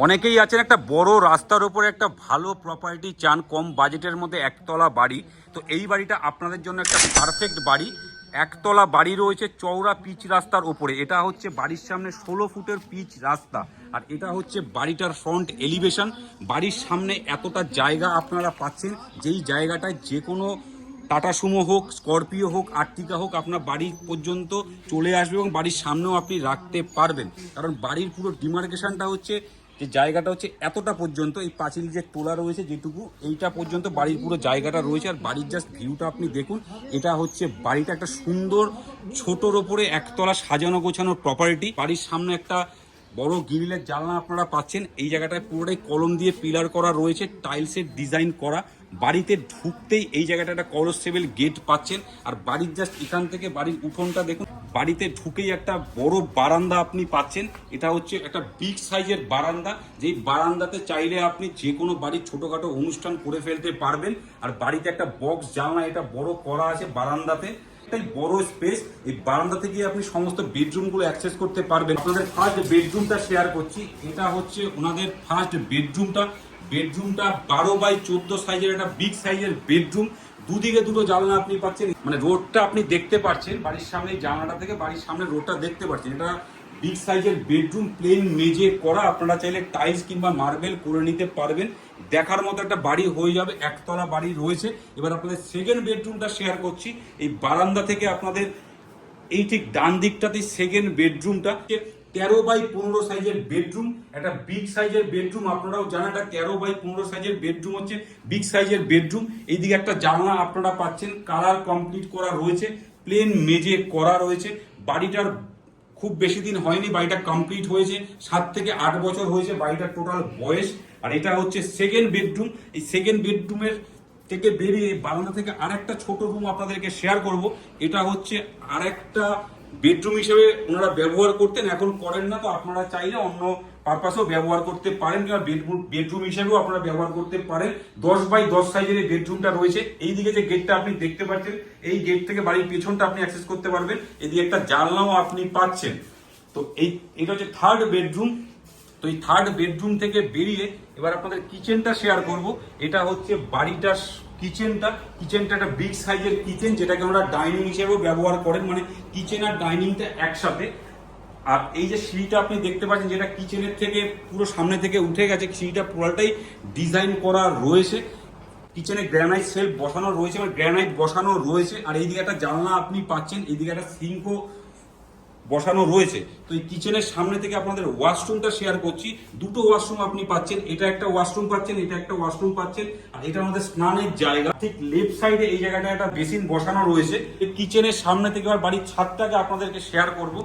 অনেকেই আছেন একটা বড় রাস্তার উপরে একটা ভালো প্রপার্টি চান, কম বাজেটের মধ্যে একতলা বাড়ি। তো এই বাড়িটা আপনাদের জন্য একটা পারফেক্ট বাড়ি। একতলা বাড়ি রয়েছে চওড়া পিচ রাস্তার উপরে। এটা হচ্ছে বাড়ির সামনে 16 ফুটের পিচ রাস্তা, আর এটা হচ্ছে বাড়িটার ফ্রন্ট এলিভেশন। বাড়ির সামনে এতটা জায়গা আপনারা পাচ্ছেন, যেই জায়গাটায় যে কোনো টাটা সুমো হোক, স্করপিও হোক, আর্টিকা হোক, আপনার বাড়ি পর্যন্ত চলে আসবে এবং বাড়ির সামনেও আপনি রাখতে পারবেন। কারণ বাড়ির পুরো ডিমার্কেশনটা হচ্ছে, যে জায়গাটা হচ্ছে এতটা পর্যন্ত, এই পাঁচিল যে তোলা রয়েছে যেটুকু, এইটা পর্যন্ত বাড়ির পুরো জায়গাটা রয়েছে। আর বাড়ির জাস্ট ভিউটা আপনি দেখুন। এটা হচ্ছে বাড়িটা একটা সুন্দর ছোটোর ওপরে একতলা সাজানো গোছানো প্রপার্টি। বাড়ির সামনে একটা বড় গ্রিলের জানলা আপনারা পাচ্ছেন। এই জায়গাটায় পুরোটাই কলম দিয়ে পিলার করা রয়েছে, টাইলসের ডিজাইন করা। বাড়িতে ঢুকতেই এই জায়গাটা একটা কনস্টেবল গেট পাচ্ছেন। আর বাড়ির জাস্ট এখান থেকে বাড়ির উঠোনটা দেখুন। বাড়িতে ঢুকেই একটা বড় বারান্দা আপনি পাচ্ছেন। এটা হচ্ছে একটা বিগ সাইজের বারান্দা, যেই বারান্দাতে চাইলে আপনি যে কোনো বাড়ির ছোটোখাটো অনুষ্ঠান করে ফেলতে পারবেন। আর বাড়িতে একটা বক্স জানলা এটা বড় করা আছে বারান্দাতে, একটাই বড় স্পেস। এই বারান্দা থেকে আপনি সমস্ত বেডরুমগুলো অ্যাক্সেস করতে পারবেন। আপনাদের ফার্স্ট বেডরুমটা শেয়ার করছি। এটা হচ্ছে ওনাদের ফার্স্ট বেডরুমটা। বেডরুমটা 12x14 সাইজের একটা বিগ সাইজের বেডরুম। দুদিকে দুটো জানলা আপনি পাচ্ছেন, মানে রোডটা আপনি দেখতে পাচ্ছেন বাড়ির সামনে। জানলাটা থেকে বাড়ির সামনে রোডটা দেখতে পাচ্ছেন। এটা বিগ সাইজের বেডরুম, প্লেন মেজে করা। আপনারা চাইলে টাইলস কিংবা মার্বেল করে নিতে পারবেন। দেখার মতো একটা বাড়ি হয়ে যাবে, একতলা বাড়ি রয়েছে। এবার আপনাদের সেকেন্ড বেডরুমটা শেয়ার করছি। এই বারান্দা থেকে আপনাদের এই ঠিক ডান দিকটাতেই সেকেন্ড বেডরুমটা। 13x15 সাইজের বেডরুম, একটা বিগ সাইজের বেডরুম। আপনারাও জানেন একটা 13x15 সাইজের বেডরুম হচ্ছে বিগ সাইজের বেডরুম। এইদিকে একটা জানলা আপনারা পাচ্ছেন, কালার কমপ্লিট করা রয়েছে, প্লেন মেজে করা রয়েছে। বাড়িটার খুব বেশি দিন হয়নি, বাড়িটা কমপ্লিট হয়েছে, 7 থেকে 8 বছর হয়েছে বাড়িটার টোটাল বয়স। আর এটা হচ্ছে সেকেন্ড বেডরুম। এই সেকেন্ড বেডরুমের থেকে বেরিয়ে বারান্দা থেকে আরেকটা ছোট রুম আপনাদেরকে শেয়ার করব। এটা হচ্ছে আরেকটা বেডরুম হিসেবে ওনারা ব্যবহার করতেন, এখন করেন না। তো আপনারা চাইলে অন্য পারপাসেও ব্যবহার করতে পারেন, কিংবা বেডরুম হিসেবেও আপনারা ব্যবহার করতে পারেন। 10x10 সাইজের এই বেডরুমটা রয়েছে। এইদিকে যে গেটটা আপনি দেখতে পাচ্ছেন, এই গেট থেকে বাড়ির পেছনটা আপনি অ্যাক্সেস করতে পারবেন। এদিকে একটা জানলাও আপনি পাচ্ছেন। তো এটা হচ্ছে থার্ড বেডরুম। তো এই থার্ড বেডরুম থেকে বেরিয়ে এবার আপনাদের কিচেনটা শেয়ার করব। এটা হচ্ছে বাড়িটার কিচেনটা একটা বিগ সাইজের কিচেন, যেটাকে আমরা ডাইনিং হিসেবেও ব্যবহার করেন, মানে কিচেন আর ডাইনিংটা একসাথে। আর এই যে সিঁড়িটা আপনি দেখতে পাচ্ছেন, যেটা কিচেনের থেকে পুরো সামনে থেকে উঠে গেছে, সিঁড়িটা পুরোটাই ডিজাইন করা রয়েছে। কিচেনে গ্রানাইট সেলফ বসানো রয়েছে, মানে গ্রানাইট বসানো রয়েছে। আর এইদিকে একটা জানলা আপনি পাচ্ছেন, এইদিকে একটা সিঙ্কও বসানো রয়েছে। তো এই কিচেনের সামনে থেকে আপনাদের ওয়াশরুমটা শেয়ার করছি। দুটো ওয়াশরুম আপনি পাচ্ছেন, এটা একটা ওয়াশরুম পাচ্ছেন, এটা একটা ওয়াশরুম পাচ্ছেন। আর এটা আমাদের স্নানের জায়গা। ঠিক লেফট সাইডে এই জায়গাটা একটা বেসিন বসানো রয়েছে। এই কিচেনের সামনে থেকে আর বাড়ির ছাদটাকে আপনাদেরকে শেয়ার করব।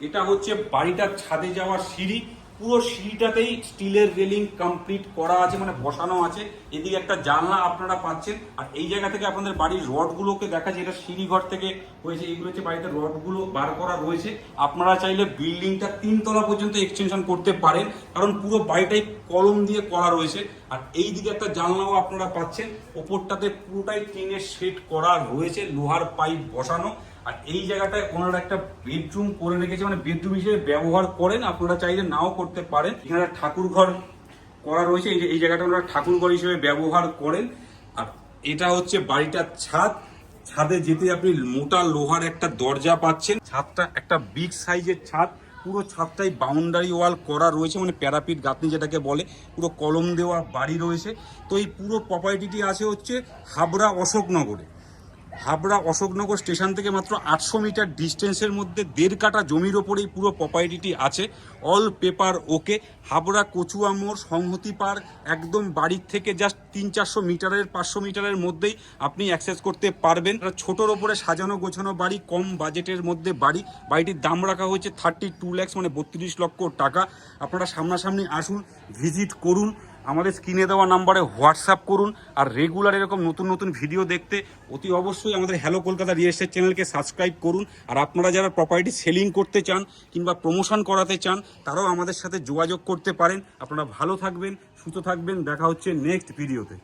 এটা হচ্ছে বাড়িটার ছাদে যাওয়ার সিঁড়ি। পুরো সিঁড়িটাতেই স্টিলের রেলিং কমপ্লিট করা আছে, মানে বসানো আছে। এদিকে একটা জানলা আপনারা পাচ্ছেন। আর এই জায়গা থেকে আপনাদের বাড়ির রডগুলোকে দেখা যায়, এটা সিঁড়ি ঘর থেকে হয়েছে। এইগুলো হচ্ছে বাড়িতে রডগুলো বার করা রয়েছে। আপনারা চাইলে বিল্ডিংটা 3 তলা পর্যন্ত এক্সটেনশন করতে পারেন, কারণ পুরো বাড়িটাই কলম দিয়ে করা রয়েছে। আর এই দিকে একটা জানলাও আপনারা পাচ্ছেন। ওপরটাতে পুরোটাই টিনের শেড করা রয়েছে, লোহার পাইপ বসানো। আর এই জায়গাটায় ওনারা একটা বেডরুম করে রেখেছে, মানে বেডরুম হিসেবে ব্যবহার করেন। আপনারা চাইলে নাও করতে পারেন। এখানে ঠাকুর ঘর করা রয়েছে, এই জায়গাটা ওনারা ঠাকুর ঘর হিসেবে ব্যবহার করেন। আর এটা হচ্ছে বাড়িটার ছাদ। ছাদে যেতে আপনি মোটা লোহার একটা দরজা পাচ্ছেন। ছাদটা একটা বিগ সাইজের ছাদ। পুরো ছাদটাই বাউন্ডারি ওয়াল করা রয়েছে, মানে প্যারাপিট গাঁথনি যেটাকে বলে, পুরো কলম দেওয়া বাড়ি রয়েছে। তো এই পুরো প্রপার্টিটি আছে হচ্ছে হাবড়া অশোকনগরে। হাবড়া অশোকনগর স্টেশন থেকে মাত্র 800 মিটার ডিস্টেন্সের মধ্যে 1.5 কাঠা জমির ওপরেই পুরো প্রপার্টিটি আছে। অল পেপার ওকে। হাবড়া কচুয়া মোড়, সংহতি পার্ক, একদম বাড়ির থেকে জাস্ট 300-400 মিটারের 500 মিটারের মধ্যেই আপনি অ্যাক্সেস করতে পারবেন। ছোটোর ওপরে সাজানো গোছানো বাড়ি, কম বাজেটের মধ্যে বাড়ি। বাড়িটির দাম রাখা হয়েছে 32 লাখ, মানে 32 লক্ষ টাকা। আপনারা সামনাসামনি আসুন, ভিজিট করুন, আমাদের স্ক্রিনে দেওয়া নাম্বারে হোয়াটসঅ্যাপ করুন। আর রেগুলার এরকম নতুন নতুন ভিডিও দেখতে অতি অবশ্যই আমাদের হ্যালো কলকাতা রিয়েল এস্টেট চ্যানেলকে সাবস্ক্রাইব করুন। আর আপনারা যারা প্রপার্টি সেলিং করতে চান কিংবা প্রমোশন করাতে চান, তারাও আমাদের সাথে যোগাযোগ করতে পারেন। আপনারা ভালো থাকবেন, সুস্থ থাকবেন। দেখা হচ্ছে নেক্সট ভিডিওতে।